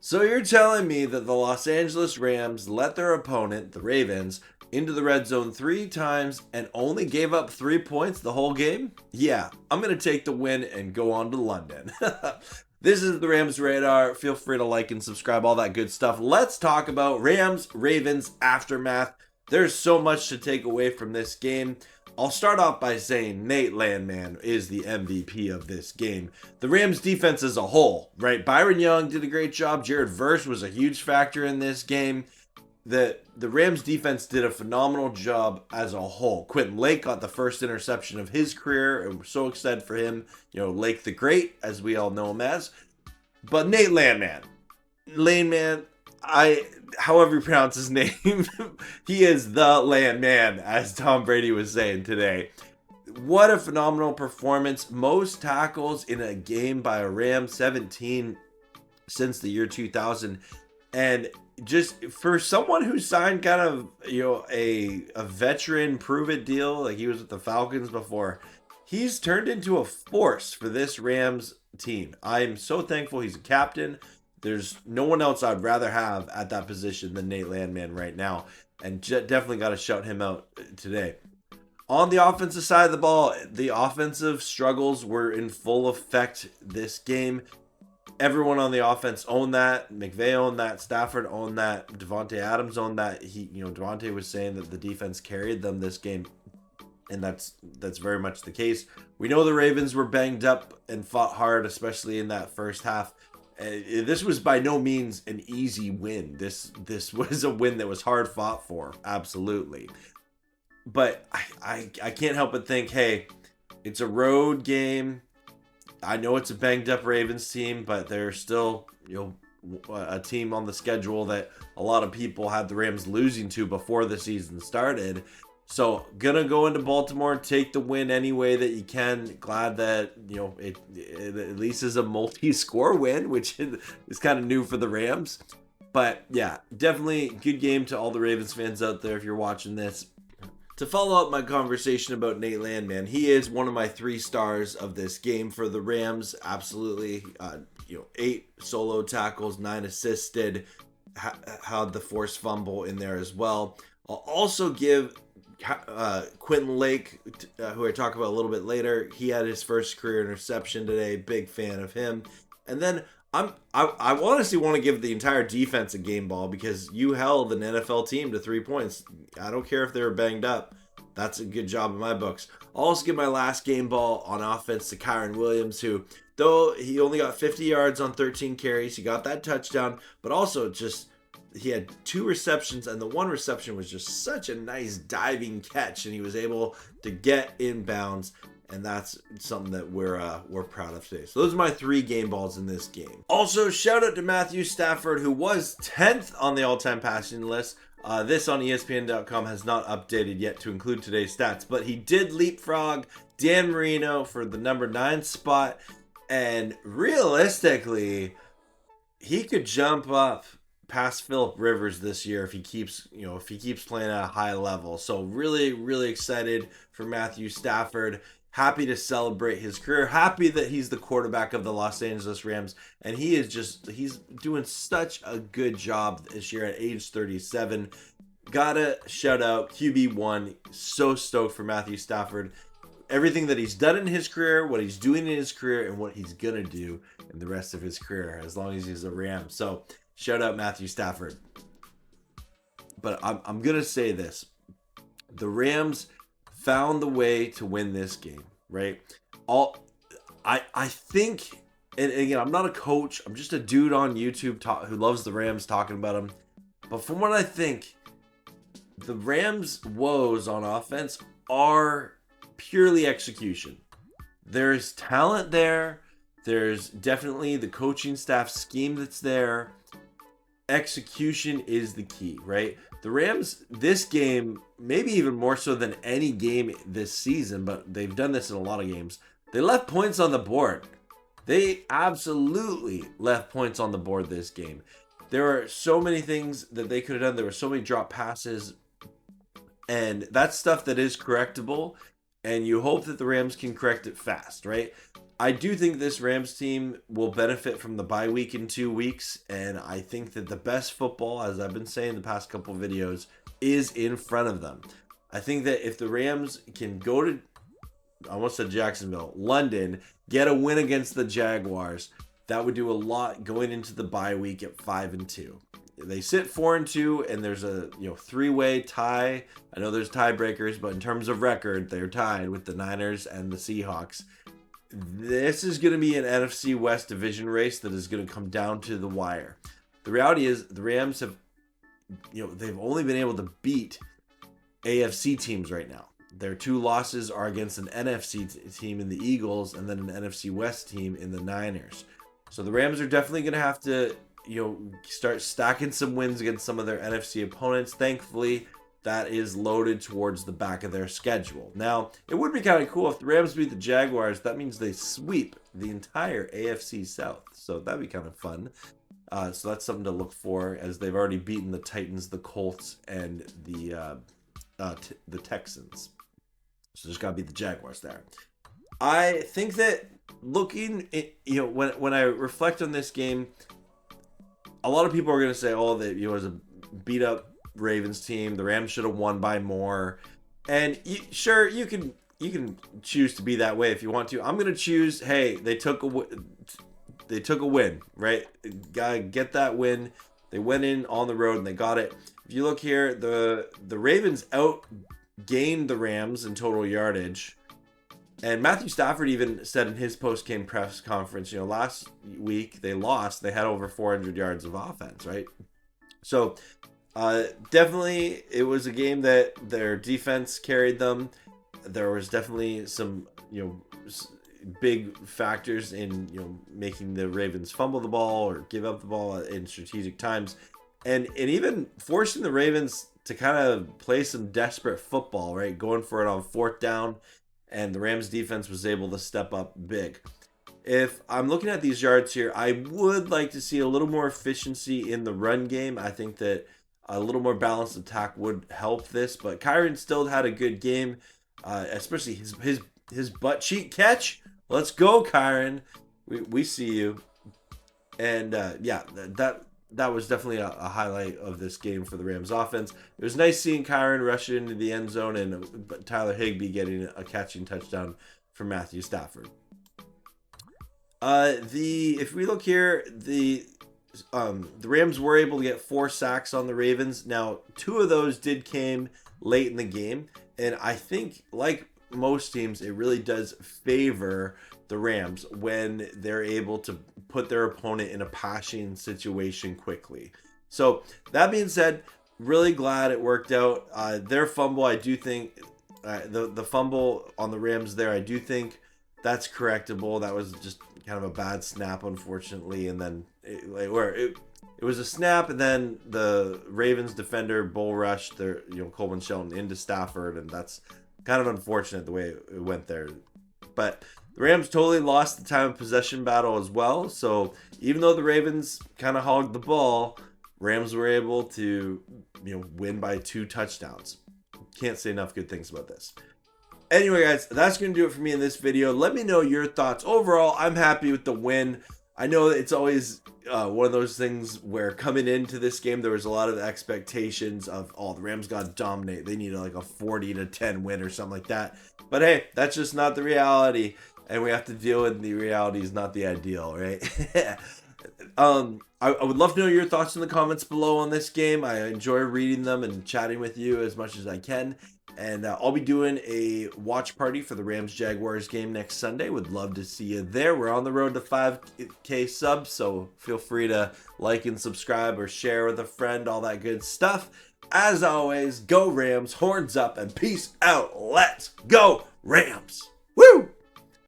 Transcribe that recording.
So you're telling me that the Los Angeles Rams let their opponent, the Ravens, into the red zone 3 times and only gave up 3 points the whole game? Yeah, I'm going to take the win and go on to London. This is the Rams Radar. Feel free to like and subscribe, all that good stuff. Let's talk about Rams Ravens aftermath. There's so much to take away from this game. I'll start off by saying Nate Landman is the MVP of this game. The Rams defense as a whole, right? Byron Young did a great job. Jared Verse was a huge factor in this game. The Rams defense did a phenomenal job as a whole. Quentin Lake got the first interception of his career, and we're so excited for him. You know, Lake the Great, as we all know him as. But Nate Landman, however you pronounce his name, he is the Landman, as Tom Brady was saying today. What a phenomenal performance. Most tackles in a game by a Ram, 17 since the year 2000. And just for someone who signed kind of, a veteran prove-it deal, like he was with the Falcons before, he's turned into a force for this Rams team. I'm so thankful he's a captain. There's no one else I'd rather have at that position than Nate Landman right now. And definitely got to shout him out today. On the offensive side of the ball, the offensive struggles were in full effect this game. Everyone on the offense owned that. McVay owned that. Stafford owned that. Devontae Adams owned that. Devontae was saying that the defense carried them this game, and that's very much the case. We know the Ravens were banged up and fought hard, especially in that first half. This was by no means an easy win. This was a win that was hard fought for, absolutely. But I can't help but think, hey, it's a road game. I know it's a banged up Ravens team, but they're still, a team on the schedule that a lot of people had the Rams losing to before the season started. So gonna go into Baltimore, take the win any way that you can. Glad that it at least is a multi-score win, which is kind of new for the Rams. But yeah, definitely good game to all the Ravens fans out there if you're watching this. To follow up my conversation about Nate Landman, he is one of my 3 stars of this game for the Rams. Absolutely, 8 solo tackles, 9 assisted, had the forced fumble in there as well. I'll also give Quentin Lake, who I talk about a little bit later. He had his first career interception today. Big fan of him. And then I honestly want to give the entire defense a game ball because you held an NFL team to 3 points. I don't care if they were banged up. That's a good job in my books. I'll also give my last game ball on offense to Kyren Williams, who, though he only got 50 yards on 13 carries, he got that touchdown, but also he had 2 receptions, and the 1 reception was just such a nice diving catch, and he was able to get inbounds. And that's something that we're proud of today. So those are my 3 game balls in this game. Also, shout out to Matthew Stafford, who was 10th on the all-time passing list. This on ESPN.com has not updated yet to include today's stats, but he did leapfrog Dan Marino for the number 9 spot. And realistically, he could jump up past Phillip Rivers this year if he keeps playing at a high level. So really, really excited for Matthew Stafford. Happy to celebrate his career. Happy that he's the quarterback of the Los Angeles Rams. And he's doing such a good job this year at age 37. Gotta shout out QB1. So stoked for Matthew Stafford. Everything that he's done in his career, what he's doing in his career, and what he's gonna do in the rest of his career as long as he's a Ram. So shout out Matthew Stafford. But I'm gonna say this. The Rams found the way to win this game, right? I think, and again, I'm not a coach. I'm just a dude on YouTube who loves the Rams, talking about them. But from what I think, the Rams' woes on offense are purely execution. There's talent there. There's definitely the coaching staff scheme that's there. Execution is the key, right? The Rams, this game, maybe even more so than any game this season, but they've done this in a lot of games, they left points on the board. They absolutely left points on the board this game. There are so many things that they could have done. There were so many drop passes, and that's stuff that is correctable, and you hope that the Rams can correct it fast, right? I do think this Rams team will benefit from the bye week in 2 weeks, and I think that the best football, as I've been saying the past couple videos, is in front of them. I think that if the Rams can go to, I almost said Jacksonville, London, get a win against the Jaguars, that would do a lot going into the bye week at 5-2. They sit 4-2, and there's a three-way tie. I know there's tiebreakers, but in terms of record, they're tied with the Niners and the Seahawks. This is going to be an NFC West division race that is going to come down to the wire. The reality is the Rams have, they've only been able to beat AFC teams right now. Their 2 losses are against an NFC team in the Eagles and then an NFC West team in the Niners. So the Rams are definitely going to have to, start stacking some wins against some of their NFC opponents. Thankfully, that is loaded towards the back of their schedule. Now, it would be kind of cool if the Rams beat the Jaguars. That means they sweep the entire AFC South. So that'd be kind of fun. So that's something to look for, as they've already beaten the Titans, the Colts, and the Texans. So there's got to be the Jaguars there. I think that looking at, when I reflect on this game, a lot of people are going to say, oh, that it was a beat up Ravens team. The Rams should have won by more. And sure, you can choose to be that way if you want to. I'm going to choose, hey, they took a win, right? Gotta get that win. They went in on the road and they got it. If you look here, the Ravens outgained the Rams in total yardage. And Matthew Stafford even said in his post-game press conference, last week they lost. They had over 400 yards of offense, right? So definitely it was a game that their defense carried them. There was definitely some, big factors in, making the Ravens fumble the ball or give up the ball in strategic times. And even forcing the Ravens to kind of play some desperate football, right? Going for it on 4th down. And the Rams defense was able to step up big. If I'm looking at these yards here, I would like to see a little more efficiency in the run game. I think that a little more balanced attack would help this. But Kyren still had a good game, especially his butt cheek catch. Let's go, Kyren. We see you. And that was definitely a highlight of this game for the Rams offense. It was nice seeing Kyren rush into the end zone and Tyler Higbee getting a catching touchdown from Matthew Stafford. If we look here, the Rams were able to get 4 sacks on the Ravens. Now, 2 of those came late in the game, and I think, like most teams, it really does favor the Rams when they're able to put their opponent in a passing situation quickly. So that being said, really glad it worked out. Their fumble, I do think, the fumble on the Rams there, I do think that's correctable. That was just kind of a bad snap, unfortunately, and then it was a snap, and then the Ravens defender bull rushed their Coleman Shelton into Stafford, and that's kind of unfortunate the way it went there. But the Rams totally lost the time of possession battle as well. So even though the Ravens kind of hogged the ball, Rams were able to win by 2 touchdowns. Can't say enough good things about this. Anyway, guys, that's going to do it for me in this video. Let me know your thoughts. Overall, I'm happy with the win. I know it's always one of those things where coming into this game, there was a lot of expectations of, the Rams got to dominate. They needed like a 40-10 win or something like that. But hey, that's just not the reality. And we have to deal with the reality is not the ideal, right? I would love to know your thoughts in the comments below on this game. I enjoy reading them and chatting with you as much as I can. And I'll be doing a watch party for the Rams-Jaguars game next Sunday. Would love to see you there. We're on the road to 5K subs, so feel free to like and subscribe or share with a friend, all that good stuff. As always, go Rams, horns up, and peace out. Let's go Rams. Woo!